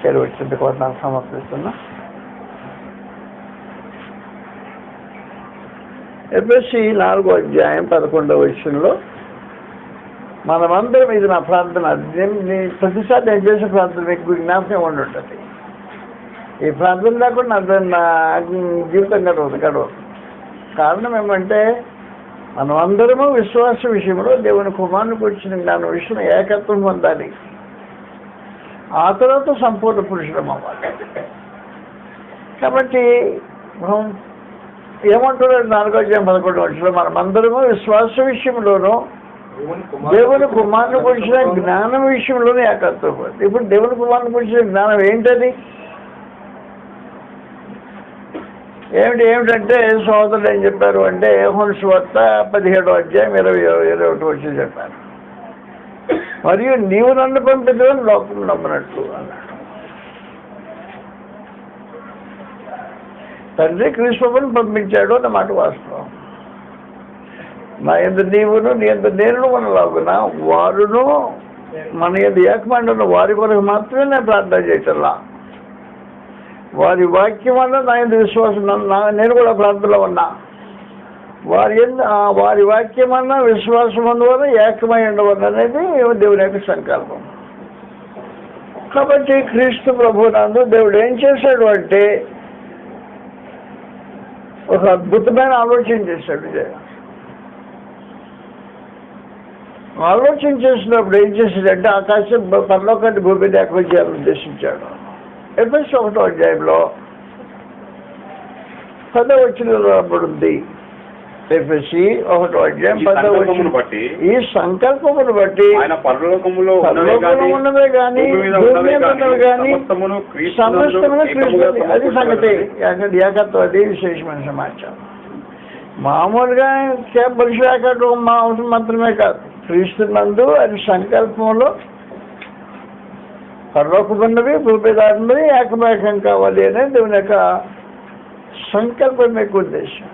చెరువచ్చింది కోటను సమర్పిస్తున్నా. ఎఫెసీ 4వ అధ్యాయం 11వ వచనంలో మనమందరం, ఇది నా ప్రార్థన, ప్రతిసారి నేను చేసే ప్రార్థన మీకు జ్ఞాపకం ఉండి ఉంటుంది. ఈ ప్రార్థన లేకుండా నా జీవితం గడవదు. కారణం ఏమంటే మనమందరము విశ్వాస విషయంలో దేవుని కుమారుని గురించిన జ్ఞానం విషయం ఏకత్వం పొందాలి. ఆ తర్వాత సంపూర్ణ పురుషులం అవ్వాలి. కాబట్టి ఏమంటున్నారు 4వ అధ్యాయం 11వ వచనంలో మనమందరము విశ్వాస విషయంలోనూ దేవుని కుమారుని గురించిన జ్ఞానం విషయంలోనే ఏకత్వం పొంది. ఇప్పుడు దేవుని కుమారుని గురించిన జ్ఞానం ఏంటది? ఏమిటంటే సోదరులు ఏం చెప్పారు అంటే యోహాను సువార్త 17వ అధ్యాయం 21 వచనం చెప్పారు. మరియు నీవు నన్ను పంపించని లోకం నమ్మనట్లు అన్నాడు. తండ్రి క్రీస్తుని పంపించాడు అన్నమాట వాస్తవం. నా యందు నీవును నీ యందు నేను మనలాగున వారును మన యందు ఏకమండున్న వారి కొరకు మాత్రమే నేను ప్రార్థన చేయటల్లా. వారి వాక్యం వల్ల నా యందు విశ్వాసం, నేను కూడా ప్రార్థనలో ఉన్నా. వారి వాక్యం అన్న విశ్వాసం అందువల్ల ఏకమై ఉండవల్ల అనేది దేవుని యొక్క సంకల్పం. కాబట్టి క్రీస్తు ప్రభునందు దేవుడు ఏం చేశాడు అంటే ఒక అద్భుతమైన ఆలోచన చేశాడు. ఆలోచన చేసినప్పుడు ఏం చేశాడంటే ఆకాశం పరలోకాన్ని భూమి మీద ఏకం చేయాలని ఉద్దేశించాడు. ఎఫెసీ 1వ అధ్యాయంలో 10వ వచనంలో రాబడింది. ఎఫెసీ 1వ అధ్యాయం 10వ వచనం, ఈ సంకల్పమును బట్టి పరలోకములో ఉన్నవే కానీ భూమి మీద ఉన్నవి కానీ సమస్తమును క్రీస్తు. అది సంగతి ఏకత్వం. అది విశేషమైన సమాచారం. మామూలుగా మనిషి ఏకత్వం మాత్రమే కాదు, క్రీస్తు నందు అది సంకల్పంలో పరలోకమున్నవి భూమి మీద ఉన్నవి ఏకమేకం కావాలి అనేది దేవుని యొక్క సంకల్పం యొక్క ఉద్దేశం.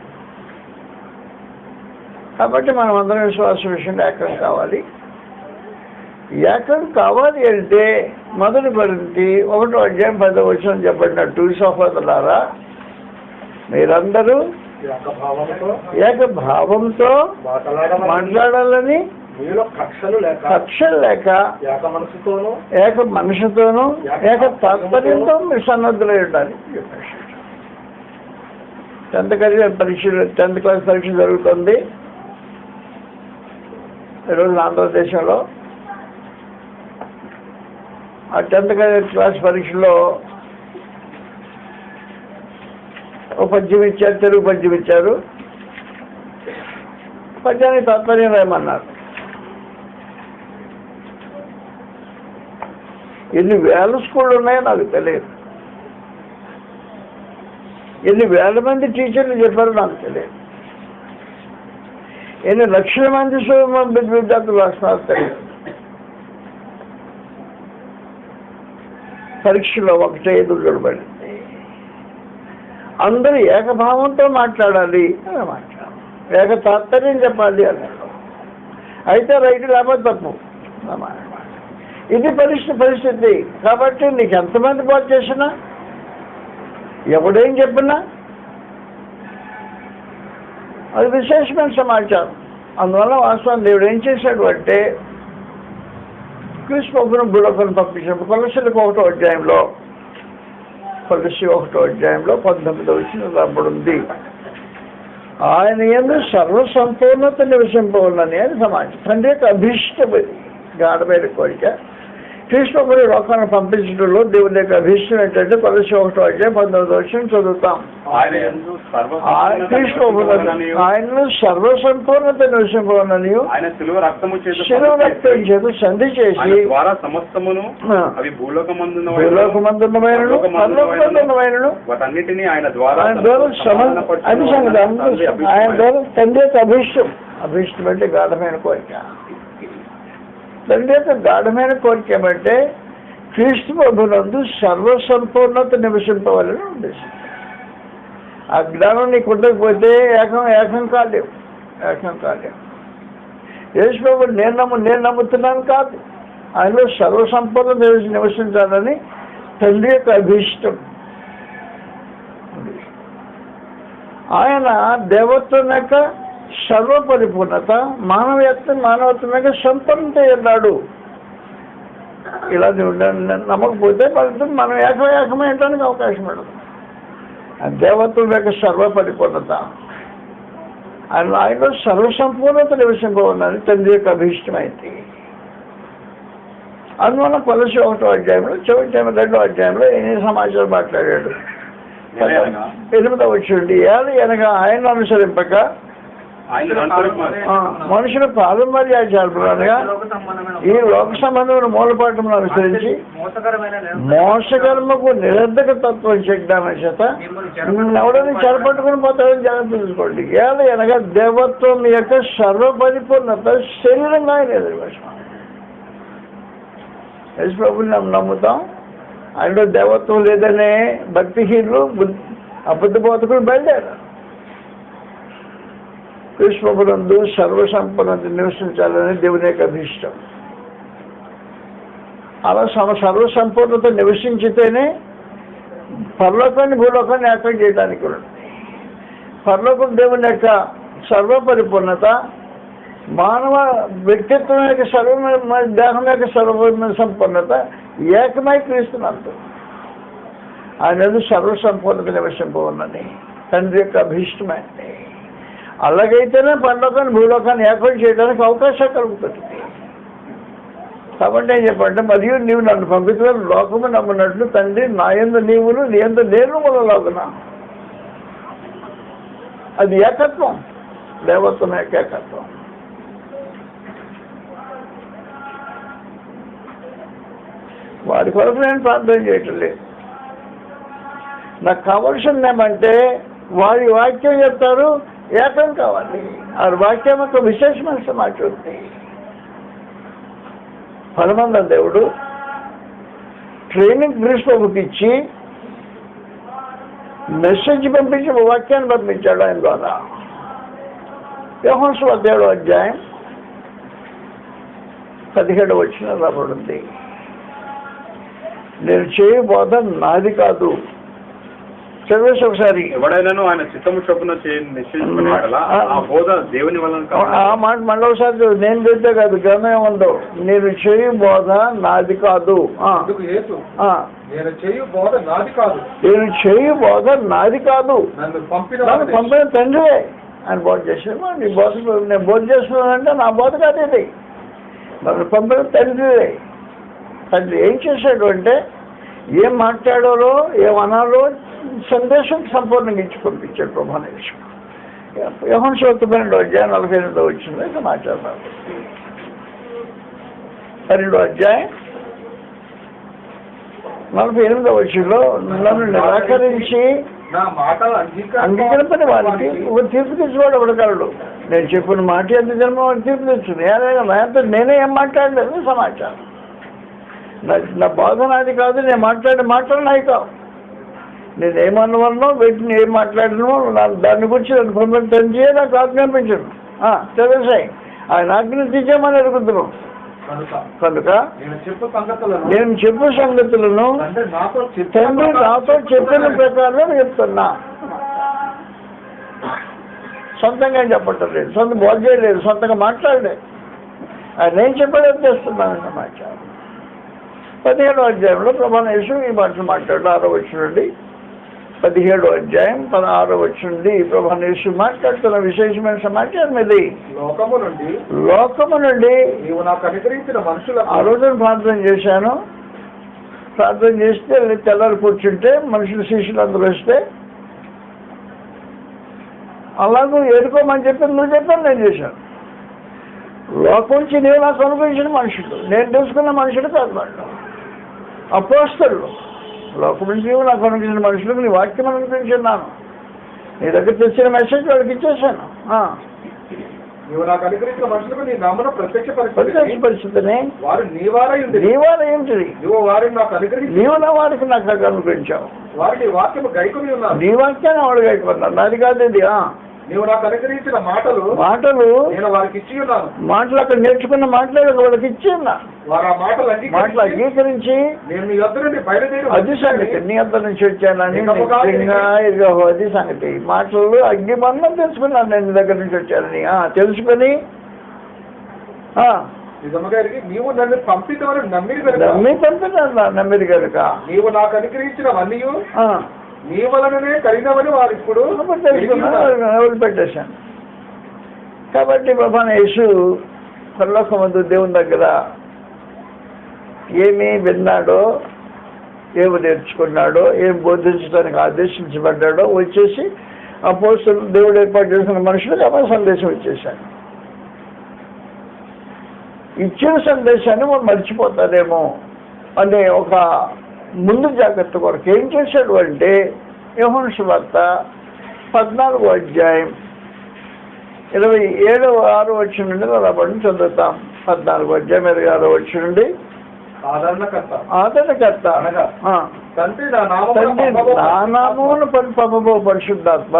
కాబట్టి మనం అందరం విశ్వాస విషయంలో ఏకం కావాలి. ఏకం కావాలి అంటే మొదటి కొరింథీ 1వ అధ్యాయం 10వ వచనం చెప్పబడినట్టు, సహోదరులారా మీరందరూ ఏకభావంతో మాట్లాడాలని, కక్షలు లేక ఏక మనసుతోనూ ఏక తాత్పర్యంతో మీరు సన్నద్ధులై ఉండాలి. 10th క్లాస్ పరీక్ష జరుగుతుంది ఈరోజు ఆంధ్రదేశంలో. ఆ 10th క్లాస్ పరీక్షలో ఒక పద్యం ఇచ్చారు, తెలుగు పద్యం ఇచ్చారు. పద్యానికి తాత్పర్యం రాయమన్నారు. ఎన్ని వేల స్కూళ్ళు ఉన్నాయో నాకు తెలియదు, ఎన్ని వేల మంది టీచర్లు చెప్పారో నాకు తెలియదు, ఎన్ని లక్షల మంది విద్యార్థులు రాస్తున్నారు తెలియదు. పరీక్షలో ఒకటే ఎదురు చూడబడింది. అందరూ ఏకభావంతో మాట్లాడాలి అని మాట్లాడాలి, ఏక తాత్పర్యం చెప్పాలి అన్నాడు. అయితే రైతు లేకపోతే తప్పు. ఇది పరిస్థితి. కాబట్టి నీకు ఎంతమంది పాటు చేసినా, ఎవడేం చెప్పినా అది విశేషమైన సమాచారం. అందువల్ల వాస్తవం దేవుడు ఏం చేశాడు అంటే క్రీస్తు ప్రభువును భూలోకాన్ని పంపించినప్పుడు కొలస్సీ 1వ అధ్యాయంలో 19వ వచనం రాబడింది. ఆయన యందు సర్వసంపూర్ణత నివసింపవలనని అని సమాచారం. తండ్రి యొక్క అభీష్టపది గాఢమైన కోరిక క్రీస్తు ప్రభువుని లోకాన్ని పంపించడంలో దేవుని యొక్క అభీష్టం ఏంటంటే కొలస్సీ 1వ అధ్యాయం 19వ వచనం చదువుతాం. క్రీస్తు ఆయన సర్వసంపూర్ణత నివసింపవలనని శిలువ రక్తం చేత సంధి చేసి భూలోకమందున్నమైనను పరలోకమందున్నమైనను ఆయన ద్వారా అది సంగతి. ఆయన ద్వారా తండ్రి యొక్క అభీష్టం అంటే గాఢమైన కోరిక. తండ్రి యొక్క గాఢమైన కోరిక ఏమంటే క్రీస్తు ప్రభువునందు సర్వసంపూర్ణత నివసింపవాలని ఉద్దేశం. ఆ జ్ఞానం నీకు ఉండకపోతే ఏకం కాలేవు. యేసు ప్రభు నేను నమ్ముతున్నాను కాదు, ఆయనలో సర్వసంపూర్ణత నివసించాలని తండ్రి యొక్క అభీష్టం. ఆయన దేవత్వం యొక్క సర్వపరిపూర్ణత, మానవత్వం యొక్క సంపన్నత అన్నాడు. ఇలా నమ్మకపోతే ఫలితం మనం ఏకమేయటానికి అవకాశం ఉండదు. దేవత్వం యొక్క సర్వపరిపూర్ణత, ఆయనలో సర్వసంపూర్ణత నివసింపబడినది తండ్రి యొక్క అభీష్టమైంది. అందువల్ల కొలసి 1వ అధ్యాయంలో 2వ అధ్యాయంలో ఏ సమాచారం మాట్లాడాడు. 8వ వచనం, అనగా ఆయన అనుసరింపక మనుషులు పారంపర్యాచారం అనగా ఈ లోక సంబంధమైన మూలపాఠమును అనుసరించి మోసకర్మకు నిరర్ధక తత్వం జ్ఞానం చేత ఎవడని చెరపట్టుకుని పోతాడని జాగ్రత్త తీసుకోండి. అనగా దేవత్వం యొక్క సర్వపరిపూర్ణత శరీరంగా ఆయన ఎదురువేశాం. యేసు ప్రభుని నమ్ముతాం, ఆయనలో దేవత్వం లేదనే భక్తిహీనులు అబద్ధ బోధకులు బయలుదేరారు. కృష్ణపురందు సర్వసంపన్నత నివసించాలని దేవుని యొక్క అభీష్టం. అలా సర్వసంపూర్ణత నివసించితేనే పరలోకాన్ని భూలోకాన్ని ఏకం చేయడానికి ఉంటుంది. పరలోకం దేవుని యొక్క సర్వపరిపూర్ణత, మానవ వ్యక్తిత్వం యొక్క దేహం యొక్క సంపూర్ణత ఏకమై క్రీస్తున్నందు ఆయన సర్వసంపూర్ణత నివసింపన్నది తండ్రి యొక్క అభీష్టమైంది. అలాగైతేనే పరలోకాన్ని భూలోకాన్ని ఏర్పాటు చేయడానికి అవకాశం కలుగుతుంది. కాబట్టి ఏం చెప్పంటే, మరియు నీవు నన్ను పంపితున్న లోకము నమ్మున్నట్లు తండ్రి నా యందు నీవును నీ యందు నేను మొదలవుతున్నా. అది ఏకత్వం, దేవత్వం యొక్క ఏకత్వం. వాడి కొరకు నేను ప్రార్థన చేయటం లేదు. నాకు కావాల్సింది ఏమంటే వారి వాక్యం చెప్తారు, ఏకం కావాలి. ఆ వాక్యం యొక్క విశేషమైన సమాచారం ఉంది. పరమంద దేవుడు ట్రైనింగ్ ప్రిన్సిపల్కి ఇచ్చి మెసేజ్ పంపించి వాక్యాన్ని పంపించాడు ఆయన ద్వారా. యోహాను సువార్త 7వ అధ్యాయం 17వ వచనం రాబడింది. నేను చేయ బోధ నాది కాదు. చదివేసి ఒకసారి. ఎవడైనా ఆయన చిత్తము చొప్పున బోధ దేవుని వలన. ఆ మాట మళ్ళీ ఒకసారి నేను చెప్తే కాదు, గ్రంథం ఏముందో, నేను చేయు బోధ నాది కాదు. నేను చేయు బోధ నాది కాదు, నేను చేయు బోధ నాది కాదు, నన్ను పంపిన తండ్రివే ఆయన బోధ చేసాను. నీ బోధ నేను బోధ చేస్తున్నానంటే నా బోధ కాదు ఇది, నన్ను పంపిన తండ్రివే. తండ్రి ఏం చేశాడు అంటే ఏం మాట్లాడాలో ఏమనాలో సందేశం సంపూర్ణంగా ఇచ్చి పంపించాడు ప్రభాని విషయం. యోహాను సువార్త 12వ అధ్యాయం 48వ వచ్చింది సమాచారం. 12వ అధ్యాయం 48వ వచ్చిలో నన్ను నిరాకరించి అంగీకరింపని వారికి ఒక తీర్పు తెచ్చేవాడు ఎవడగలడు. నేను చెప్పిన మాట ఎంత జన్మ వాడు తీర్పు తెచ్చింది. నేనే ఏం మాట్లాడలేదు సమాచారం. నా బాధ నాది కాదు, నేను మాట్లాడే నాయి కావు. నేనేమన్నవన్నో వీటిని ఏం మాట్లాడినో దాన్ని గురించి నన్ను పంపిన తండ్రి నాకు ఆజ్ఞాపించను. తెలుసాయి ఆయన ఆజ్ఞ తీసేమని అడుగుతున్నాం. కనుక నేను చెప్పు సంగతులను తండ్రి నాతో చెప్పిన ప్రకారం చెప్తున్నా. సొంతంగా చెప్పటం లేదు, సొంత బోధ చేయలేదు, సొంతంగా మాట్లాడలేదు. ఆయన ఏం చెప్పలేదు చేస్తున్నాను సమాచారం. 17వ అధ్యాయంలో ప్రభాన యేసు ఈ మాటలు మాట్లాడు. 6వ వచనం నుండి 17వ అధ్యాయం 16వ వచనం నుండి ప్రభాన యేసు మాట్లాడుతున్న విశేషమైన సమాచారం ఇది. లోకము నుండి నీవు నాకు అనుగ్రహించిన మనుషుల ఆ రోజున ప్రార్థన చేశాను. ప్రార్థన చేస్తే తెల్లారి కూర్చుంటే మనుషులు శిష్యులు అందరూ వస్తే అలాగూ ఎదుర్కోమని చెప్పి నువ్వు చెప్పాను, నేను చేశాను. లోకం నుంచి నీవు నాకు అనుగ్రహించిన మనుషులు, నేను తెలుసుకున్న మనుషులు కాదు వాళ్ళు అపోస్తలులు. లోకం నుంచి నీవు నాకు అనుగ్రహించిన మనుషులకు నీ వాక్యం అనుగ్రహించున్నాను. నీ దగ్గర తెచ్చిన మెసేజ్ వాళ్ళకి ఇచ్చేసాను. ప్రత్యక్షపరిస్థితిని నీవు నా వారికి నాకు అనుగ్రహించావు. నీ వాక్యాన్ని వాడు గైకున్నారు, నాది కాదు ఇది. నీవు నాకు అనుగ్రహించిన మాటలు నేను వారికి ఇచ్చి ఉన్నాను. మాటలు అక్కడ నేర్చుకున్న మాటలు వాళ్ళకి ఇచ్చి ఉన్నా. వారు ఆ మాటలు అంగీకరించి నేను మీ యొద్ద నుండి బయలుదేరి అది సంగతి, నీ యొద్ద నుంచి వచ్చానని అది సంగతి. మాటలు అగ్నిబంధం తెలుసుకున్నాను, నేను నీ దగ్గర నుంచి వచ్చానని తెలుసుకొని నిజముగా నీవు నన్ను పంపితమని నమ్మిది కనుక నీవు నాకు అనుగ్రహించినవన్నీ నీ వలననే కలిగినవని వారు ఇప్పుడు వదిలిపెట్టేశాను. కాబట్టి ప్రభువైన యేసు పరలోకమందు దేవుని దగ్గర ఏమి విన్నాడో, ఏమి నేర్చుకున్నాడో, ఏం బోధించడానికి ఆదేశించబడ్డాడో వచ్చేసి అపోస్తలులు దేవుడు ఏర్పాటు చేసిన మనుషులకు అప్పుడు సందేశం ఇచ్చేశాడు. ఇచ్చిన సందేశాన్ని మనం మర్చిపోతారేమో అనే ఒక ముందు జాగ్రత్త కొరకు ఏం చేశాడు అంటే యోహాను సువార్త 14వ అధ్యాయం 27-6 వచ్చిన నుండి రాబడి చదువుతాం. 14వ అధ్యాయం 26 వచ్చిన నుండి ఆదరణకర్త తండ్రి నా నామమును పంపబో పరిశుద్ధాత్మ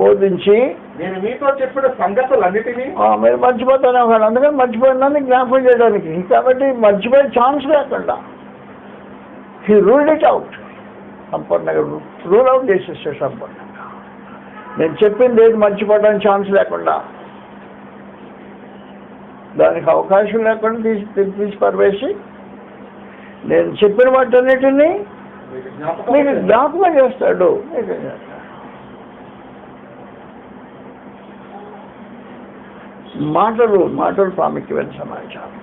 బోధించి నేను మీతో చెప్పిన సంగతులన్నిటినీ మీరు మర్చిపోతానే ఒకడు, అందుకని మర్చిపోయిందని జ్ఞాపకం చేయడానికి. కాబట్టి మర్చిపోయే ఛాన్స్ లేకుండా హీ రూల్డ్ ఇట్ అవుట్, సంపూర్ణంగా రూల్ అవుట్ చేసేసాడు సంపూర్ణంగా. నేను చెప్పింది ఏది మర్చిపోవడానికి ఛాన్స్ లేకుండా, దానికి అవకాశం లేకుండా తీసి పరవేసి నేను చెప్పిన వాటన్నిటినీ మీకు జ్ఞాపకం చేస్తాడు. మాటలు ప్రాముఖ్యమైన సమాచారం.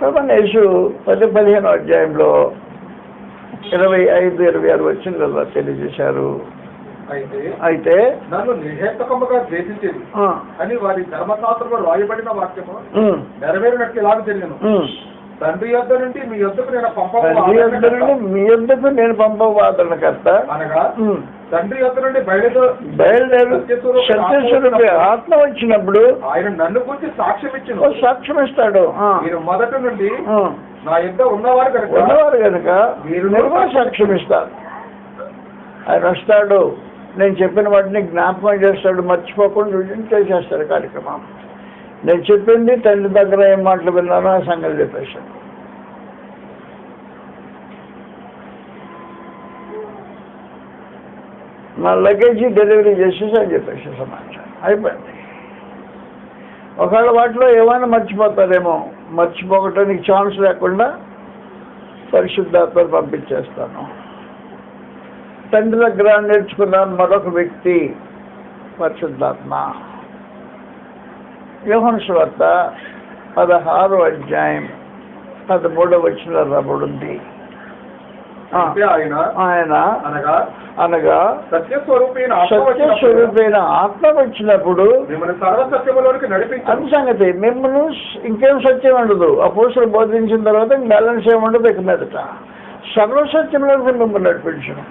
ప్రభువైన యేసు 15వ అధ్యాయంలో 25-26 వచ్చిన తెలియజేశారు. అయితే నన్ను నిహేతుకముగా ద్వేషించేది అని వారి ధర్మశాస్త్రంలో రాయబడిన వాక్యము నెరవేరినట్లు ఇలాగ జరిగిన తండ్రి యొద్ద నుండి మీ యొద్దకు నేను పంపవాదనకర్త అనగా తండ్రి యొద్ద నుండి బయలుదేరు ఆత్మ వచ్చినప్పుడు ఆయన నన్ను గురించి సాక్ష్యం ఇస్తాడు. మీరు మొదటి నుండి నా యొద్ద ఉన్నవారు కనుక మీరు సాక్ష్యం ఇస్తారు. ఆయన వస్తాడు, నేను చెప్పిన వాటిని జ్ఞాపకం చేస్తాడు, మర్చిపోకుండా చేసేస్తాడు కార్యక్రమం. నేను చెప్పింది తండ్రి దగ్గర ఏం మాటలు విన్నానో ఆ సంగతి చెప్పేశాడు. నా లగేజీ డెలివరీ చేసేసి అని చెప్పేసి సమాచారం అయిపోయింది. ఒకవేళ వాటిలో ఏమైనా మర్చిపోతారేమో, మర్చిపోవటానికి ఛాన్స్ లేకుండా పరిశుద్ధాత్మను పంపించేస్తాను. తండ్రి దగ్గర నేర్చుకున్న మరొక వ్యక్తి పరిశుద్ధాత్మ. యోహాను సువార్త 16వ అధ్యాయం 13వ వచనంలో రాబడింది. ఆయన అనగా సత్యస్వరూపైన ఆత్మ వచ్చినప్పుడు అది సంగతి. మిమ్మల్ని ఇంకేం సత్యం ఉండదు. అపోస్తలులు బోధించిన తర్వాత బ్యాలెన్స్ ఏముండదు. ఇక మీదట సర్వసత్యంలోకి మిమ్మల్ని నడిపించడం.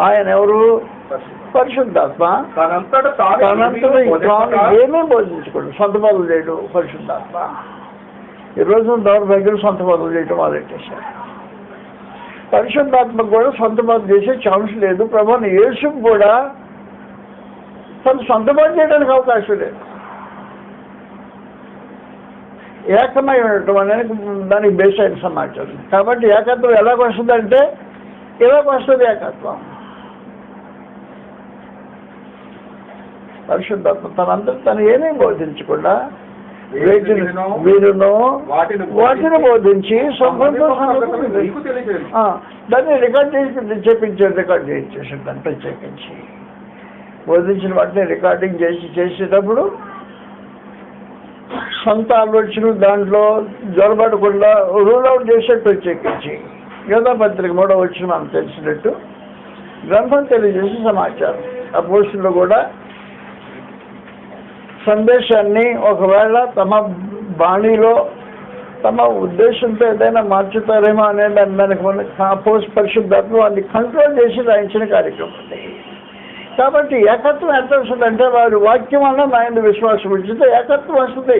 ఆయన ఎవరు? పరిశుద్ధాత్మ. ఏమీ బోధించుకోండి, సొంత పనులు చేయడం పరిశుద్ధాత్మ. ఈరోజు దౌర్భాగ్యులు సొంత పనులు చేయడం మొదలెట్టేశారు. పరిశుద్ధాత్మకు కూడా సొంత పనులు చేసే ఛాన్స్ లేదు. ప్రభువైన యేసుకు కూడా తను సొంత పనులు చేయడానికి అవకాశం లేదు. ఏకమై ఉండటం అనేది దానికి బేస్ అయిన సమాచారం. కాబట్టి ఏకత్వం ఎలాగొస్తుందంటే ఇలాగొస్తుంది ఏకత్వం. పరిశుద్ధాత్మ తనంతా తను ఏమీ బోధించకుండా వీరును వాటిని బోధించి దాన్ని రికార్డ్ చేయించేసాడు. దాన్ని ప్రత్యేకించి బోధించిన వాటిని రికార్డింగ్ చేసేటప్పుడు సొంత ఆలోచన దాంట్లో జ్వరపడకుండా రూల్ అవుట్ చేసేట్టు ప్రత్యేకించి యోధాపత్రిక 3వ వచనం మనకు తెలిసినట్టు గ్రంథం తెలియజేసే సమాచారం. అపోస్తలులు కూడా సందేశాన్ని ఒకవేళ తమ బాణీలో తమ ఉద్దేశంతో ఏదైనా మార్చుతారేమో అనే దానికి పరిశుద్ధాత్మ వారిని కంట్రోల్ చేసి రాయించిన కార్యక్రమం ఉంది. కాబట్టి ఏకత్వం ఎంత వస్తుందంటే వారి వాక్యం వల్ల నా యందు విశ్వాసం ఉంచితే ఏకత్వం వస్తుంది.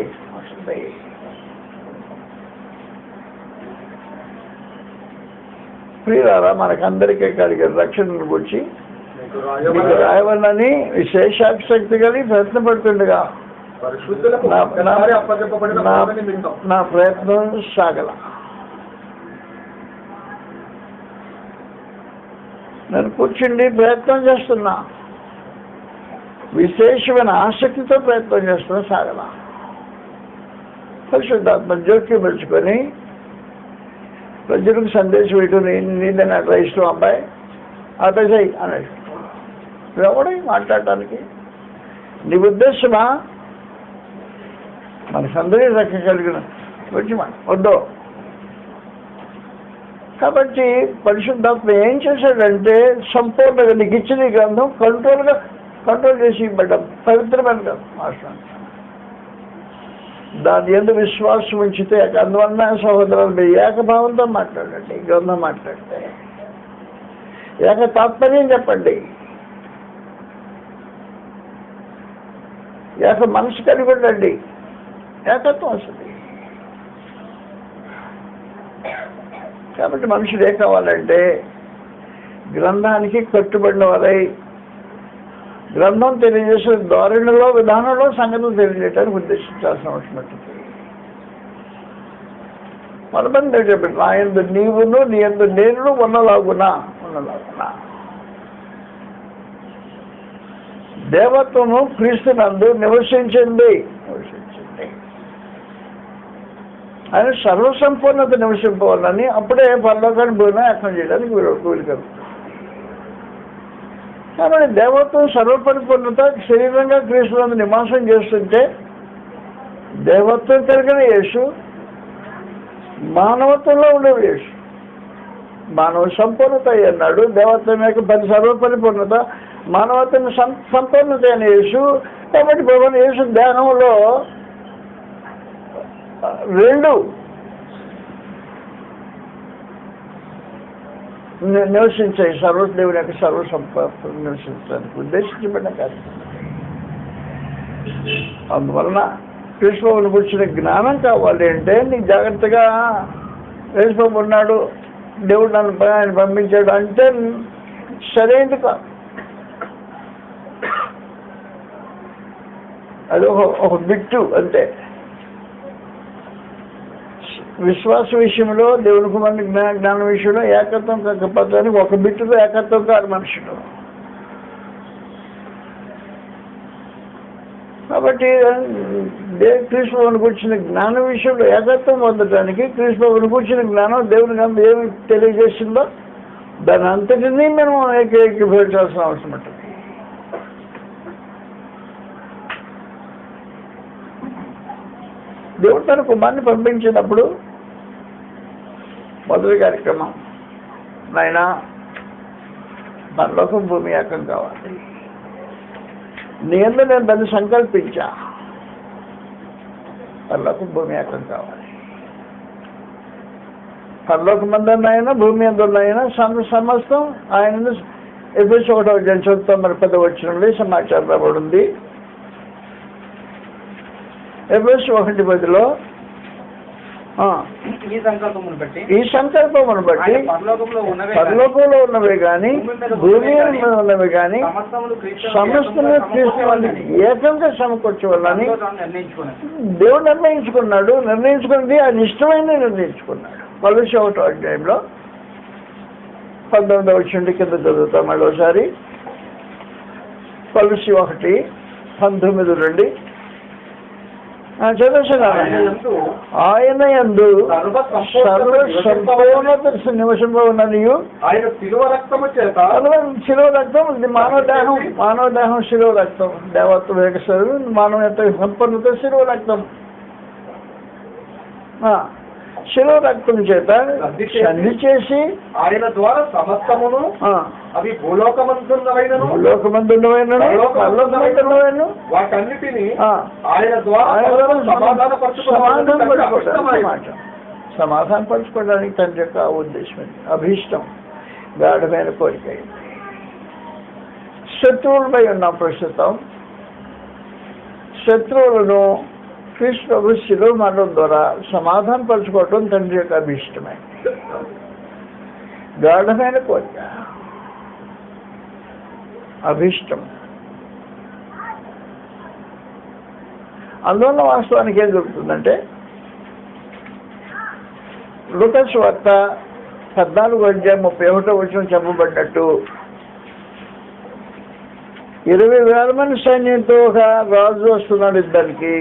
ప్రియులారా, మనకందరికీ కలిగే రక్షణను గురించి మీకు మీకు రాయవలని విశేషాశక్తి కలిగి ప్రయత్నపడుతుండగా పరిశుద్ధులకు నా- ఒక్కసారి అప్పగింపబడిన బోధ నిమిత్తం నా ప్రయత్నం సాగల. నేను కూర్చుండి ప్రయత్నం చేస్తున్నా, విశేషమైన ఆసక్తితో ప్రయత్నం చేస్తున్నా, సాగల. పరిశుద్ధాత్మ జోక్యం పెంచుకొని ప్రజలకు సందేశం ఇటు నీదే నాకు ఇష్టం అబ్బాయి అటై అన్నాడు. ఎవడే మాట్లాడటానికి? నీ ఉద్దేశమా? మనకందరి రక్షణ కలిగిన వచ్చి వద్దు. కాబట్టి పరిశుద్ధాత్మ ఏం చేశాడంటే సంపూర్ణంగా నీకు ఇచ్చిన గ్రంథం కంట్రోల్ చేసి ఇవ్వడం పవిత్రమైన గ్రంథం మాస్టర్. దాని ఎందుకు విశ్వాసం ఉంచితే అందువలన సహోదరులు మీరు ఏకభావంతో మాట్లాడండి. గ్రంథం మాట్లాడితే ఏక తాత్పర్యం చెప్పండి, ఏక మనసు కలిగి ఉండండి, ఏకత్వం వస్తుంది. కాబట్టి మనుషులు ఏం కావాలంటే గ్రంథానికి కట్టుబడిన వారై గ్రంథం తెలియజేసే ధోరణిలో విధానంలో సంగతులు తెలియజేయడానికి ఉద్దేశించాల్సిన అవసరం ఉంటుంది. మనమంది చెప్పండి, నా యందు నీవును నీ యందు నేను ఉన్నలాగునా. దేవత్వము క్రీస్తునందు నివసించింది. ఆయన సర్వసంపూర్ణత నివసింపవాలని అప్పుడే పరలోకాన్ని భూమి అర్థం చేయడానికి వీలు కలుగుతుంది. కాబట్టి దేవత్వం సర్వపరిపూర్ణత శరీరంగా క్రీస్తునందు నివాసం చేస్తుంటే దేవత్వం కలిగిన యేసు మానవత్వంలో ఉండేవి. యేసు మానవ సంపూర్ణత అన్నాడు. దేవత్వం యొక్క సర్వపరిపూర్ణత, మానవత్వం సంపూర్ణత అయిన యేసు. కాబట్టి భగవాన్ యేసు ధ్యానంలో రెండు నివసించాయి. సర్వదేవుని యొక్క సర్వసంపద నివసించడానికి ఉద్దేశించబడిన కార్యక్రమం. అందువలన కృష్ణబాబుని కూర్చున్న జ్ఞానం కావాలి అంటే నీకు జాగ్రత్తగా కృష్ణబాబు ఉన్నాడు, దేవుడు నన్ను ఆయన పంపించాడు అంటే సరైనది కాదు. అది ఒక బిట్టు అంతే. విశ్వాస విషయంలో దేవుని కుమారుని జ్ఞానం విషయంలో ఏకత్వం కాకపోతానికి ఒక బిట్టుతో ఏకత్వం కాదు మనుషులు. కాబట్టి కృష్ణబాబుని కూర్చున్న జ్ఞానం విషయంలో ఏకత్వం పొందడానికి కృష్ణబాబుని కూర్చున్న జ్ఞానం దేవుని గ్రంథం ఏమి తెలియజేసిందో దాని అంతటినీ మనం ఏకీభవించాల్సిన అవసరం ఉంటుంది. దేవుడు తన కుమారుని పంపించినప్పుడు మొదటి కార్యక్రమం, నాయనా పరలోకం భూమి ఏకం కావాలి. నీ యందు నేను దాన్ని సంకల్పించా, పరలోకం భూమి ఏకం కావాలి. పరలోకం మందన్నాయన భూమి అందున్నాయన సమస్తం ఆయన ఎఫెసీయుల 1:9 వచనంలో సమాచారం రాబడింది. ఎఫెసీయుల 1:10 ఈ సంకల్పమును బట్టి పరలోకంలో ఉన్నవి కానీ భూమి మీద ఉన్నవి కానీ సమస్తము క్రీస్తు ఏకంగా సమకూర్చవాలని దేవుడు నిర్ణయించుకున్నాడు. నిర్ణయించుకున్నది ఆయన ఇష్టమైన నిర్ణయించుకున్నాడు. కొలొస్సీ 1:19 19వ వచనం కింద చదువుతాం మరోసారి. కొలొస్సీ 1:19 నుండి ఆయన యందు సర్వసంపూర్ణత నివసింప ఉన్నదియు ఆయన శిలువ రక్తము చేత శిలువ రక్తం మానవ దేహం శిలువ రక్తం దేవత్వం ఏకసరు మానవ యొక్క సంపూర్ణత శిలువ రక్తం. శిలువ రక్తం చేత సంధి చేసి ఆయన ద్వారా సమస్తమును అవి భూలోకమందున్నవైనను వాటన్నిటినీ ఆయన ద్వారా సమాధానపరచుకోవడానికి తండ్రి యొక్క ఉద్దేశం, అభీష్టం, గాఢమైన కోరిక. శత్రువులపై ఉన్నాం ప్రస్తుతం. శత్రువులను క్రీస్తు శిలువ మరణం ద్వారా సమాధానపరచుకోవటం తండ్రి యొక్క అభీష్టమే. గాఢమైన కోరిక, అభిష్టం. అందువల్ల వాస్తవానికి ఏం జరుగుతుందంటే లూకాసు వార్త 14:31 చెప్పబడ్డట్టు 20,000 మంది సైన్యంతో ఒక రాజు వస్తున్నాడు యుద్ధానికి.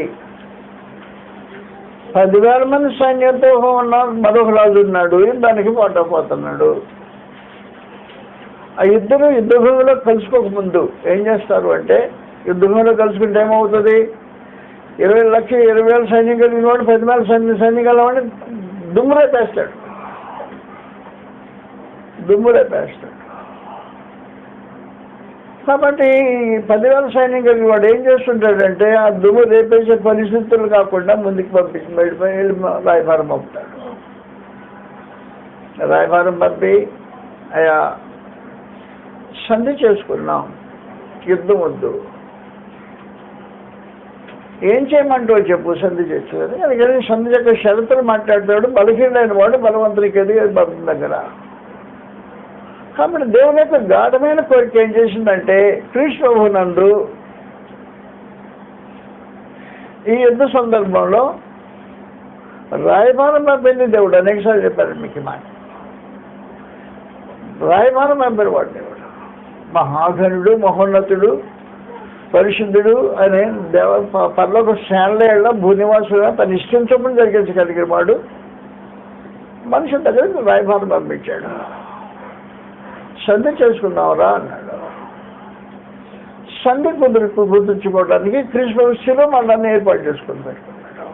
10,000 మంది సైన్యంతో మరొక రాజు ఉన్నాడు, యుద్ధానికి పోతున్నాడు. ఆ ఇద్దరు యుద్ధభూమిలో కలుసుకోకముందు ఏం చేస్తారు అంటే, యుద్ధభూమిలో కలుసుకుంటే ఏమవుతుంది? 20,000 సైన్యం కలిగిన వాడు 10,000 సైన్యం కలిగిన దుమ్మురేపేస్తాడు. కాబట్టి 10,000 సైన్యం కలిగిన వాడు ఏం చేస్తుంటాడంటే, ఆ దుమ్ము రేపేసే పరిస్థితులు కాకుండా ముందుకు వెళ్ళి రాయభారం పంపుతాడు. రాయభారం పంపి అయా సంధి చేసుకున్నాం, యుద్ధం వద్దు, ఏం చేయమంటూ చెప్పు సంధి చేస్తుంది. అందుకని సంధి యొక్క షరతులు మాట్లాడతాడు. బలహీనైన వాడు బలవంతునికి ఎదిగేది భక్తుల దగ్గర. కాబట్టి దేవుని యొక్క గాఢమైన కోరిక ఏం చేసిందంటే, క్రీస్తు ప్రభువునందు ఈ యుద్ధ సందర్భంలో రాయబారం పంపింది దేవుడు. అనేకసార్లు చెప్పారు మీకు మాట. రాయబారం పంపిన వాడు దేవుడు, మహాఘనుడు, మహోన్నతుడు, పరిశుద్ధుడు అనే పరలోక శ్రేణుల భూనివాసుగా తన ఇష్టం చొప్పున జరిగించగలిగిన వాడు మనుషుల దగ్గర రాయబారం పంపించాడు. సంధి చేసుకున్నావురా అన్నాడు. సంధి కుదుర్చుకోవడానికి క్రీస్తు శిలువ మరణాన్ని ఏర్పాటు చేసుకుని పెట్టుకున్నాడు.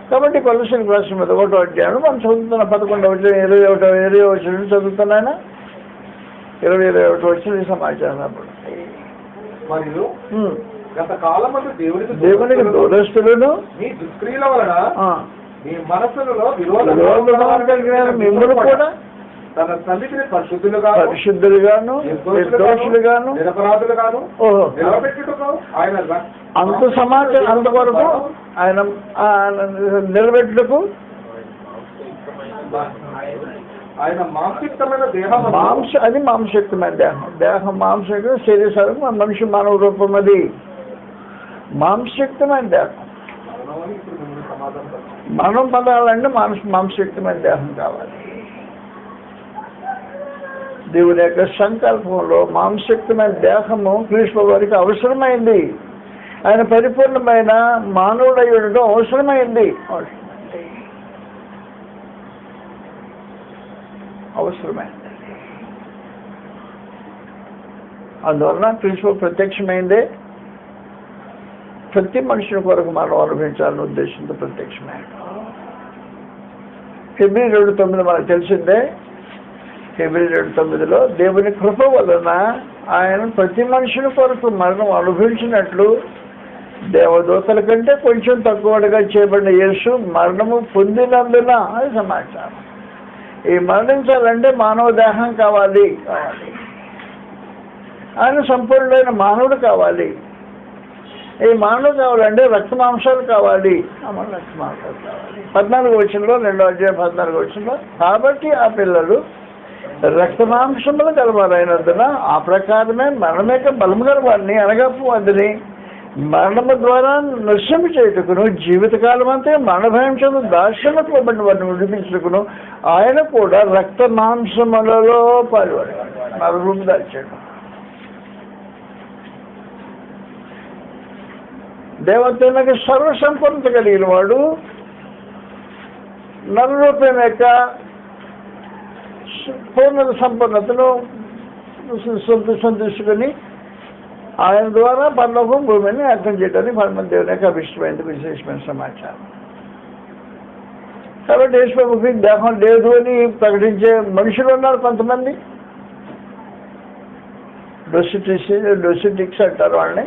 కాబట్టి కొలస్సీలకు రాసిన మీద 1వ అధ్యాయం మనం చదువుతున్న 11వ వచనం చదువుతున్నాయన 21వ వచనం ఈ సమాచారం. మరియు గత కాలమందు దేవునికి దూరస్తులను మీ దుష్క్రియల వలన మీ మనసులలో విరోధం మిమ్మల్ని కూడా తన సన్నిధిని పరిశుద్ధులుగాను నిర్దోషులుగాను నిరపరాధులుగాను నిలబెట్టుటకు ఆయన అంత సమాచారం అంతవరకు ఆయన నిలబెట్టుటకు ఆయన మాంసయుక్తమైన దేహం, అది మాంసయుక్తమైన దేహం మాంసయుక్తం శరీరం మనిషి మానవ రూపం, అది మాంసయుక్తమైన దేహం. మనం పొందాలంటే మాంసయుక్తమైన దేహం కావాలి. దేవుని యొక్క సంకల్పంలో మాంసయుక్తమైన దేహము క్రీస్తు వారికి అవసరమైంది. ఆయన పరిపూర్ణమైన మానవుడై ఉండడం అవసరమైంది. అందువలన క్రీస్తు ప్రత్యక్షమైందే. ప్రతి మనుషుని కొరకు మనం అనుభవించాలనే ఉద్దేశంతో ప్రత్యక్షమైంది. ఫిబ్రవరి 2:9 మనకు తెలిసిందే. ఫిబ్రవరి 2:9లో దేవుని కృప వలన ఆయన ప్రతి మనుషుని కొరకు మరణం అనుభవించినట్లు దేవదూతల కంటే కొంచెం తక్కువగా చేయబడిన యేసు మరణము పొందినందున అది సమాచారం. ఈ మరణించాలంటే మానవ దేహం కావాలి. ఆయన సంపూర్ణమైన మానవుడు కావాలి. ఈ మానవుడు కావాలంటే రక్త మాంసాలు కావాలి. రక్త మాంసాలు కావాలి. 14వ వచనంలో 2వ అధ్యాయం 14వ వచనంలో కాబట్టి ఆ పిల్లలు రక్త మాంసములు కలవారైనందున ఆ ప్రకారమే మరణమేక బలము గలవారిని అనగప్పవాదిని మరణము ద్వారా నశ్యము చేయుటకును జీవితకాలం అంతే మరణ భయం చదువు దాస్యములకు ఇవ్వబడిన వారిని విడిపించుటకును ఆయన కూడా రక్త మాంసములలో పాల్గొన్నాడు. నరరూపం దాల్చాడు. దేవతలకు సర్వసంపన్నత కలిగిన వాడు నరరూపం యొక్క పూర్ణ సంపన్నతను సంతృష్టిని ఆయన ద్వారా పరలోకం భూమిని అర్థం చేయడానికి పరమ దేవుని యొక్క అభిష్టమైన విశేషమైన సమాచారం. కాబట్టి యేసుప్రభుకి దేహం లేదు అని ప్రకటించే మనుషులు ఉన్నారు కొంతమంది. డొసిటిక్స్ అంటారు వాళ్ళని.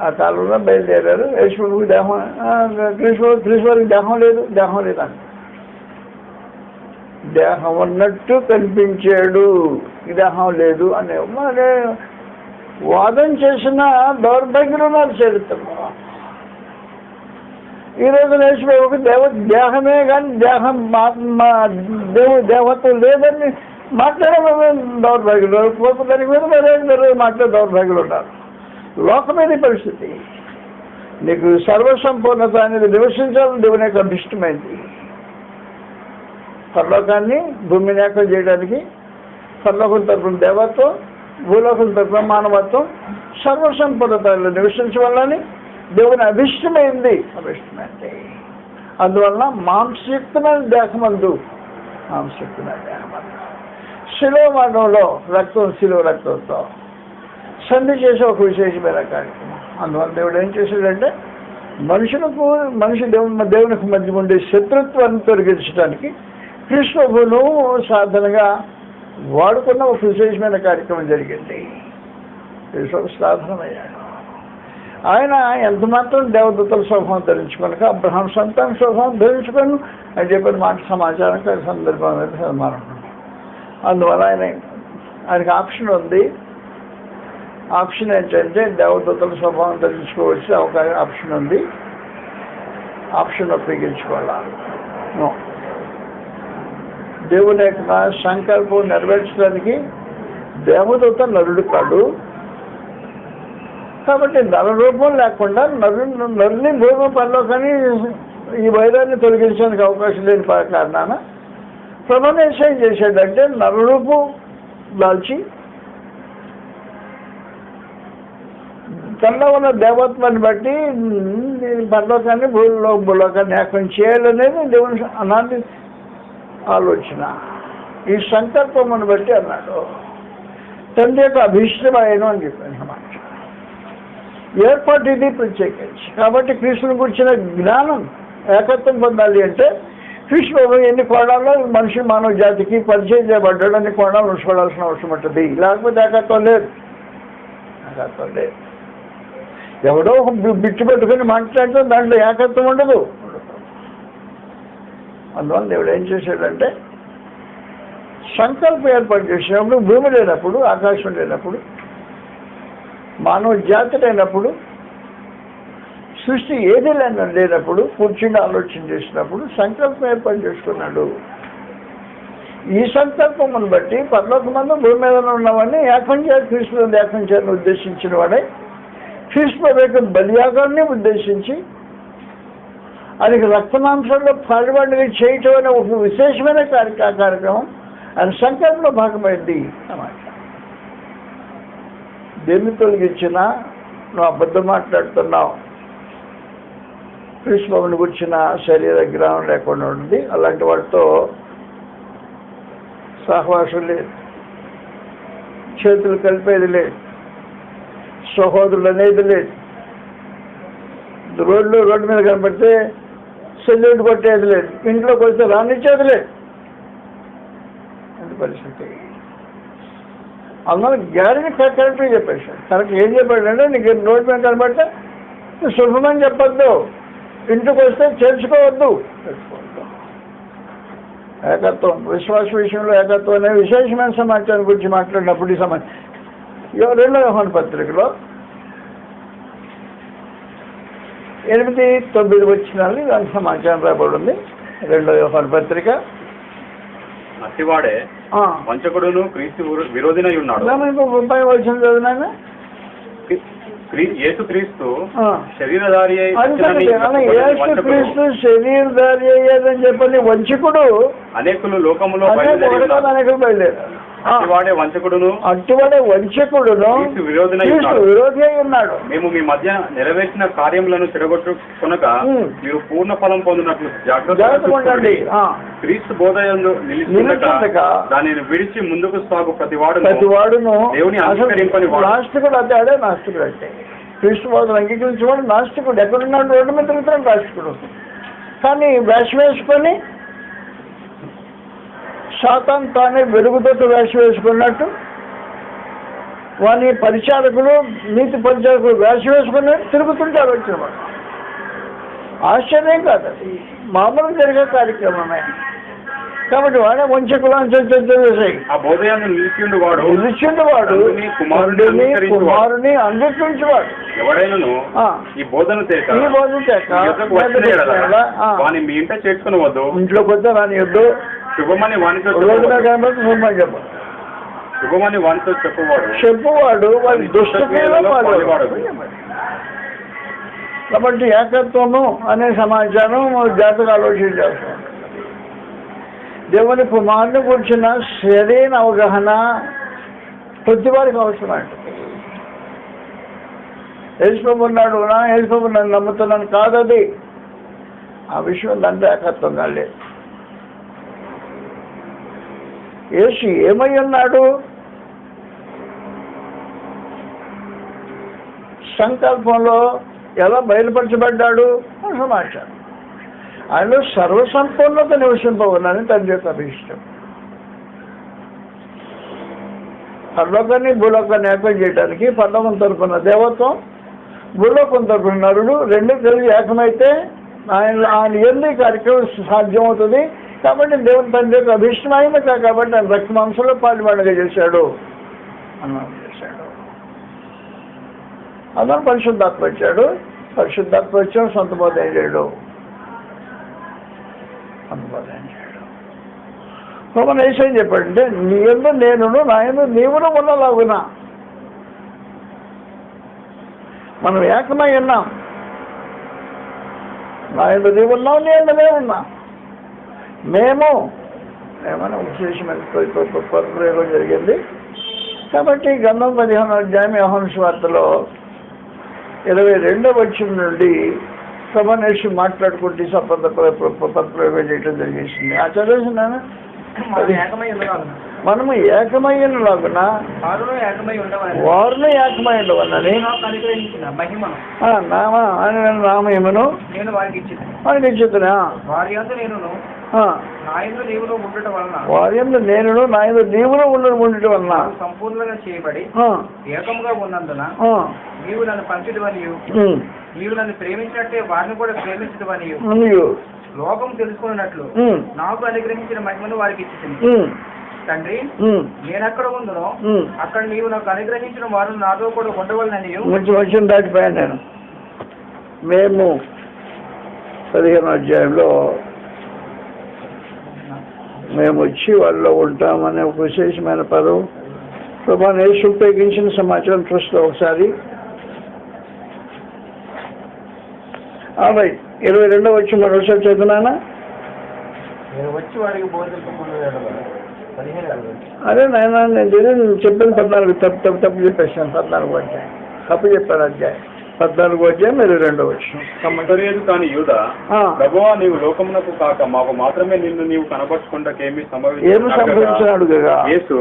ఆ కాలంలో బయలుదేరారు. యేసుప్రభుకి దేహం క్రీస్తుకి దేహం లేదు అంట. దేహం ఉన్నట్టు కనిపించాడు, దేహం లేదు అనే మరి వాదం చేసిన దౌర్భాగ్యం ఉన్నారు చరిత్రలో. ఈరోజు నేర్చుకోక దేహమే కానీ దేహం దేవత్వం లేదని మాట్లాడే దౌర్భాగ్యులు, దానికి మీద మరే మాట్లాడే దౌర్భాగ్యులు ఉన్నారు. లోకమైన పరిస్థితి. నీకు సర్వసంపూర్ణత అనేది నివసించాలని దేవుని యొక్క అభిష్టమైంది. పరలోకాన్ని భూమిని ఏకం చేయడానికి పరలోకం తరపున దేవత్వం, భూలోకం తరపున మానవత్వం సర్వసంపూర్ణతలో నివసించవాలని దేవుని అభిష్టమైంది. అందువలన మాంసయుక్తమైన దేహమందు శిలువ మార్గంలో శిలువ రక్తంతో సంధి చేసే ఒక విశేషమైన కార్యక్రమం. అందువల్ల దేవుడు ఏం చేశాడంటే దేవునికి మధ్య ఉండే శత్రుత్వాన్ని తొలగించడానికి కృష్ణును సాధనగా వాడుకున్న ఒక విశేషమైన కార్యక్రమం జరిగింది. కృష్ణుడు సాధనమయ్యాడు. ఆయన ఎంత మాత్రం దేవదూతల స్వభావం ధరించుకోనక అబ్రహాం సంతాన స్వభావం ధరించుకొని అని చెప్పిన మాట సమాచారం సందర్భం సన్మానం. అందువల్ల ఆయనకి ఆప్షన్ ఉంది. ఆప్షన్ ఏంటంటే దేవదూతల స్వభావం ధరించుకోవచ్చు ఆప్షన్ ఉంది. ఆప్షన్ ఉపయోగించుకోవాలి. దేవుని యొక్క సంకల్పం నెరవేర్చడానికి దేవదూత నరుడు కాడు. కాబట్టి నర రూపం లేకుండా నరుని భూమి పనిలో కానీ ఈ వైరాన్ని తొలగించడానికి అవకాశం లేని కారణాన ప్రభుత్వం చేశాడంటే నరరూపం దాల్చి తనలో ఉన్న దేవత్వాన్ని బట్టి పరలోకాన్ని భూలోకాన్ని ఏకం చేయాలనేది దేవుని అనాది ఆలోచన. ఈ సంకల్పమును బట్టి అన్నాడు తండ్రి యొక్క అభిష్టమైన అని చెప్పాను అన్నమాట. ఏర్పాటు ఇది ప్రత్యేకించి. కాబట్టి కృష్ణుని గురించిన జ్ఞానం ఏకత్వం పొందాలి అంటే కృష్ణుడు ఎన్ని కోణాల్లో మనిషి మానవ జాతికి పరిచయం చేయబడ్డాడు అన్ని కోణాలు ఉంచుకోవాల్సిన అవసరం ఉంటుంది. లేకపోతే ఏకత్వం లేదు. ఎవడో ఒక బిట్టు పెట్టుకుని మాట్లాడితే దాంట్లో ఏకత్వం ఉండదు. అందువల్ల దేవుడు ఏం చేశాడంటే సంకల్పం ఏర్పాటు చేసినప్పుడు భూమి లేనప్పుడు, ఆకాశం లేనప్పుడు, మానవ జాతి లేనప్పుడు, సృష్టి ఏది లేనప్పుడు కూర్చుని ఆలోచన చేసినప్పుడు సంకల్పం ఏర్పాటు చేసుకున్నాడు. ఈ సంకల్పమును బట్టి పరలోకమందు భూమి మీద ఉన్నవాడిని ఏకం చేయాలి, కృష్ణుడు ఏకం చేయాలని ఉద్దేశించిన వాడే కృష్ణుడు యొక్క బలియాగాన్ని ఉద్దేశించి ఆయనకి రక్తమాంసంలో పాల్గొని చేయటం అనే ఒక విశేషమైన కార్యక్రమం ఆయన సంకల్పంలో భాగమైంది అన్నమాట. దేన్ని తొలగించినా నువ్వు అబద్ధం మాట్లాడుతున్నావు, కృష్ణుని గురించిన శరీర గ్రహం లేకుండా ఉంది. అలాంటి వాటితో సహవాసం లేదు, చేతులు కలిపేది లేదు, సహోదరులు అనేది లేదు. రోడ్డు మీద కనబడితే సెల్యూట్ కొట్టేది లేదు, ఇంట్లోకి వస్తే రానిచ్చేది లేదు. అంత పరిస్థితి. అందువల్ల గ్యారెంటీ కరెక్ట్గా చెప్పేశాడు. కరెక్ట్ ఏం చెప్పాడంటే నీకు రోడ్డు మీద కనబడితే సులభమని చెప్పొద్దు, ఇంటికి వస్తే చేర్చుకోవద్దు. ఏకత్వం, విశ్వాస విషయంలో ఏకత్వం అనే విశేషమైన సమాచారం గురించి మాట్లాడినప్పుడు ఈ సమాచారం 2వ యోహాను పత్రికలో 8-9 వచ్చినాలు దానికి సమాచారం రాబడింది. 2వ యోహాను పత్రిక. అతివాడే వంచకుడును క్రీస్తు విరోధినై ఉన్నాడు. రూపాయి వచ్చిన చదివినా యేసుక్రీస్తు శరీరధారి యేసుక్రీస్తు శరీరధారి అయ్యేదని చెప్పని వంచకుడు అనేకులు లోకములో అనేకులు బయలుదేరారు. అట్టివాడే వంచకుడును విరోధి అయి ఉన్నాడు. మేము మీ మధ్య నెరవేర్చిన కార్యములను చెడగొట్టుకొనక మీరు పూర్ణ ఫలం పొందినట్లు జాగ్రత్త ఉండండి. క్రీస్తు బోధయందు నిలిచి దానిని విడిచి ముందుకు సాగు ప్రతివాడును దేవుని అంగీకరింపని నాస్తికుడు. అదే నాస్తికుడు అంటే క్రీస్తు బోధన అంగీకరించేవాడు నాస్తికుడు. ఎక్కడున్నాడు? రోడ్డు మీద తిరుగుతాడు నాస్తికుడు. కానీ వేషం వేసుకొని శాతం తానే వెలుగుతోటి వేషం వేసుకున్నట్టు వాని పరిచారకులు నీతి పరిచారకులు వేషం వేసుకున్నట్టు తిరుగుతుంటారు వచ్చిన వాడు. ఆశ్చర్యం కాదు, అది మామూలు జరిగే కార్యక్రమమే. కాబట్టి వాడే వంచకులు అని చెప్పేసాయి. ఆ బోధయందు నిలిచిండు వాడు కుమారుని అంగీకరించేవాడు. ఎవడైనాను ఈ బోధన చేత వాని మీ ఇంట చేర్చుకుని వద్దు, ఇంట్లోకి వద్ద రానియొద్దు, శుభమని వానితో శుభమని వానితో చెప్పువాడు వాడి దుష్టక్రియలో పాల్గొనేవాడు. కాబట్టి ఏకత్వము అనే సమాచారం జాతక ఆలోచన చేస్తాం. దేవుని కుమారుని గురించిన సరైన అవగాహన ప్రతి వారికి అవసరమండి. యేసుప్రభు ఉన్నాడు, యేసుప్రభు నన్ను నమ్ముతున్నాను కాదది. ఆ విషయం దాంట్లో ఏకత్వంగా లేదు. యేసు ఏమై ఉన్నాడు? సంకల్పంలో ఎలా బయలుపరచబడ్డాడు సమాచారం. ఆయనలో సర్వసంపూర్ణత నివసింపవున్నానని తండ్రి యొక్క అభిష్టం. పరలోకాన్ని భూలోకాన్ని ఏకం చేయడానికి పరలోకం తరపున దేవత్వం, భూలోకం తరపున నరుడు రెండు కలిసి ఏకమైతే ఆయన ఎన్ని కార్యక్రమం సాధ్యమవుతుంది. కాబట్టి దేవుని తండ్రి యొక్క అభిష్టం ఆయన కాబట్టి ఆయన రక్త మాంసంలో పాల్పడగా చేశాడు అన్నాడు. అందరూ పరిశుద్ధాత్మ వచ్చాడు. పరిశుద్ధాత్మ వచ్చాడు, సొంత బోధ చేయడు. మన ఏం చెప్పాడంటే నీ యందు నేనును నా యందు నీవును ఉన్నలాగునా. మనం ఏకమై ఉన్నాం. నా యందు నీవు ఉన్నావు, నీ యందు నేను ఉన్నా. మేము ఏమైనా విశేషమైన ప్రయోగం జరిగింది. కాబట్టి గంధం 15వ అధ్యాయం యోహాను సువార్తలో 22వ వచనం నుండి సమానేషి మాట్లాడుకుంటే పదప్రయోగం చేయడం జరిగేసింది. ఆ చదివేసినాను. మనము ఏకమయ్యలాగున వారిని ఏకమై ఉండవన్నని నామయమును వారికి ఇచ్చుతున్నా. వారి యందు నేనును నా యందు నీవును ఉండటం వలన సంపూర్ణంగా చేయబడి ఏకముగా ఉన్నందున నీవు నన్ను పంచుటవనియు నీవు నన్ను ప్రేమించినట్టే వారిని కూడా ప్రేమించటవనియు లోకం తెలుసుకున్నట్లు నాకు అనుగ్రహించిన మహిమను వారికి ఇచ్చింది. తండ్రి నేనెక్కడ ఉందునో అక్కడ నీవు నాకు అనుగ్రహించిన వారు నాతో కూడా ఉండవాలని మంచి వర్షం దాటిపోయాను నేను. మేము 15వ అధ్యాయంలో మేము వచ్చి వాళ్ళలో ఉంటామనే ఒక విశేషమైన పదం ప్రభాని యేసు ఉపయోగించిన సమాచారం చూస్తే ఒకసారి 22వ వచనం మరోసారి చదువునానా. అదే నాయన నేను చెప్పాను 14 తప్పు చెప్పేసాను. 14వ అధ్యాయం తప్పు చెప్పాను. అధ్యాయం 14వ అధ్యాయం 22వ వచనం. కమ్మటలేదు కానీ యూదా, ప్రభువా నీవు లోకమునకు కాక మాకు మాత్రమే నిన్ను నీవు కనపరచుకుంటకేమి సంభవించినాడు కదా. యేసు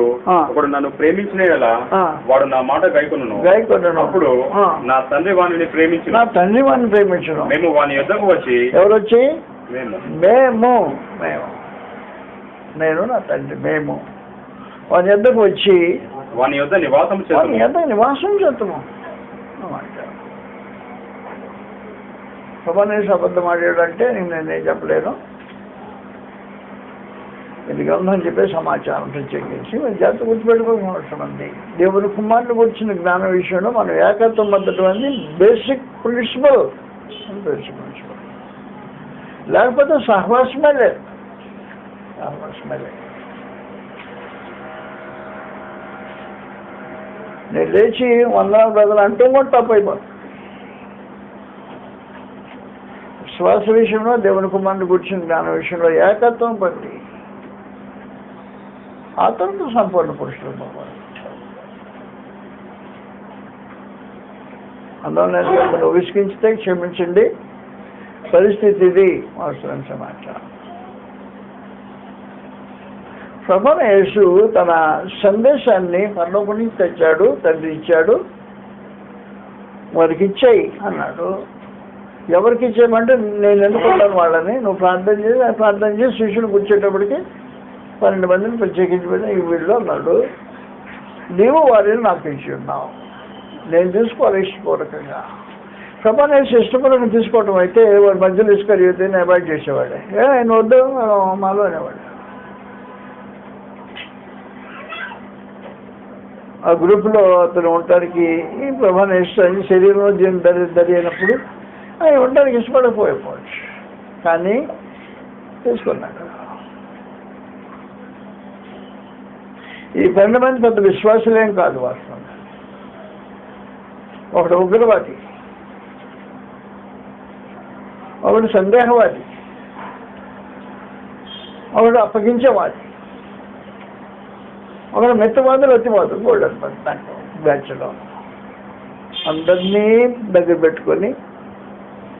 ఒకడు నన్ను ప్రేమించిన ఎలా వాడు నా మాట గైకొనును. అప్పుడు నా తండ్రి వాణిని ప్రేమించును. మేము వాని యొద్దకు వచ్చి ఎవరు వచ్చి మేము నేను నా తండ్రి మేము వాని యొద్దకు వచ్చి వాని యొద్ద నివాసం చేస్తాము. సభనేసి అబద్ధం ఆడాడంటే నేనేం చెప్పలేను. ఇది గమనం చెప్పే సమాచారం ప్రత్యేకించి మన జాగ్రత్త గుర్తుపెట్టుకోవాల్సిన అవసరం ఉంది. దేవుని కుమారుని గురించిన జ్ఞాన విషయంలో మనం ఏకత్వం మద్దతు బేసిక్ ప్రిన్సిపల్. లేకపోతే సహవాసమే లేదు. నేను లేచి వందనాలు బ్రదలు అంటూ కూడా తప్పు అయిపోతుంది. శ్వాస విషయంలో దేవుని కుమారుని గురించిన జ్ఞాన విషయంలో ఏకత్వం బట్టి ఆతరంతో సంపూర్ణ పురుషులు పోవాలి. అందువల్ల విసిగించితే క్షమించండి. పరిస్థితి ఇది అవసరం సమాచారం. ప్రభువైన యేసు తన సందేశాన్ని పరలోకం నుంచి తెచ్చాడు. తండ్రి ఇచ్చాడు. వారికి ఇచ్చాయి అన్నాడు. ఎవరికి ఇచ్చేయమంటే నేను ఎన్నుకుంటాను వాళ్ళని. నువ్వు ప్రార్థన చేసి శిష్యుని కూర్చేటప్పటికి 12 మందిని ప్రత్యేకించబడిన ఈ వీళ్ళు అన్నాడు. నీవు వారిని నాకు ఇచ్చి ఉన్నావు. నేను తీసుకోవాలి ఇష్టపూర్వకంగా. ప్రభువైన యేసు ఇష్టపూర్వకంగా తీసుకోవటం అయితే వాడి మధ్యలో ఇసుకరిగితే అవాయిడ్ చేసేవాడే. ఆయన వద్దు మాలో అనేవాడు. ఆ గ్రూపులో అతను ఉండటానికి ఈ ప్రభాని ఇష్టం శరీరంలో దీన్ని దరి అయినప్పుడు ఆయన ఉండడానికి ఇష్టపడకపోవచ్చు, కానీ తీసుకున్నాడు. ఈ 12 మంది పెద్ద విశ్వాసులేం కాదు వాస్తవం. ఒకడు ఉగ్రవాది, ఒకడు సందేహవాది, ఒకడు అప్పగించేవాది, ఒకడు మెత్తవాదులు అతివాదులు గోల్డెన్ బ్యాచ్లో అందరినీ దగ్గర పెట్టుకొని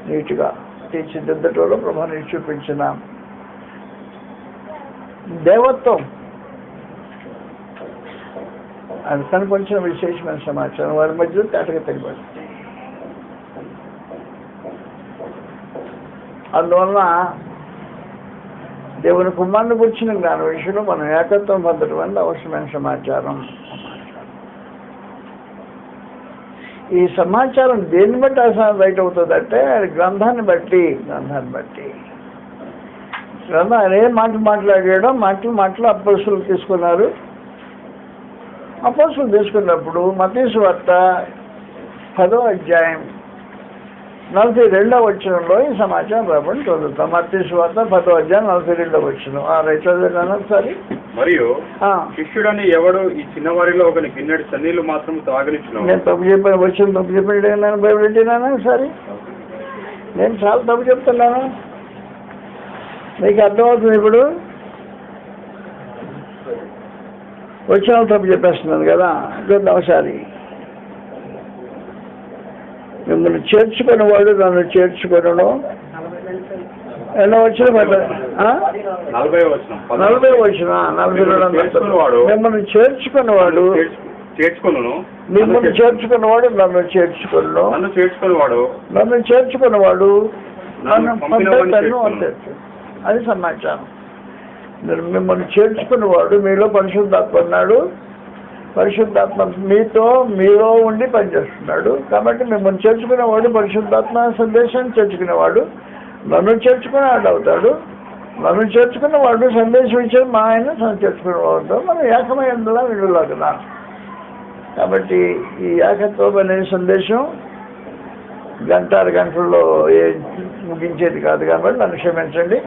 నీట్గా తీర్చిదిద్దటంలో ప్రభావం చూపించిన దేవత్వం అది కనిపించిన విశేషమైన సమాచారం వారి మధ్యలో తేటగా తెలియబడుతుంది. అందువలన దేవుని కుమారుని గురించిన జ్ఞాన విషయంలో మనం ఏకత్వం పొందడం వల్ల అవసరమైన సమాచారం. ఈ సమాచారం దేన్ని బట్టి రైట్ అవుతుందంటే గ్రంథాన్ని బట్టి గ్రంథం అనే మాట్లాడాడో మాటలు అపోస్తులు తీసుకున్నారు. అపోస్తులు తీసుకున్నప్పుడు మత్తయి సువార్త 10వ అధ్యాయం 42వ వచనంలో ఈ సమాచారం రాబడి చదువుతాం. మత్తయి సువార్త 10వ అధ్యాయం 42వ వచనం. రైట్ చదువుతాను ఒకసారి. మరియు శిష్యుడని ఎవడు ఈ చిన్నవారిలో ఒక గిన్నెడు సన్నీళ్లు మాత్రం తాగనిచ్చును. నేను తప్పు చెప్పాను, వచ్చిన తప్పు చెప్పాను, బైబిల్ పెట్టినాను. ఒకసారి నేను చాలా తప్పు చెప్తున్నాను, మీకు అర్థమవుతుంది. ఇప్పుడు వచ్చిన తప్పు చెప్పేస్తున్నాను కదా. ఒకసారి మిమ్మల్ని చేర్చుకునేవాడు నన్ను చేర్చుకొనను. ఎన్నో వచ్చిన 40 వచ్చిన 42 మిమ్మల్ని చేర్చుకునేవాడు మిమ్మల్ని చేర్చుకున్నవాడు నన్ను చేర్చుకున్నాడు, నన్ను చేర్చుకున్నవాడు నన్ను పంపాను అంతే. అది సమాచారం. మిమ్మల్ని చేర్చుకున్నవాడు మీలో పరిశుద్ధాత్మ ఉన్నాడు, పరిశుద్ధాత్మ మీలో ఉండి పనిచేస్తున్నాడు. కాబట్టి మిమ్మల్ని చేర్చుకునేవాడు పరిశుద్ధాత్మ సందేశాన్ని చేర్చుకునేవాడు నన్ను చేర్చుకునేవాడు అవుతాడు. నన్ను చేర్చుకున్నవాడు సందేశం ఇచ్చేది మా ఆయన చేర్చుకునేవాడు. మనం ఏకమైందులా విడులాగునా. కాబట్టి ఈ ఏకత్వం అనే సందేశం గంటల్లో ముగించేది కాదు. కాబట్టి నన్ను క్షమించండి.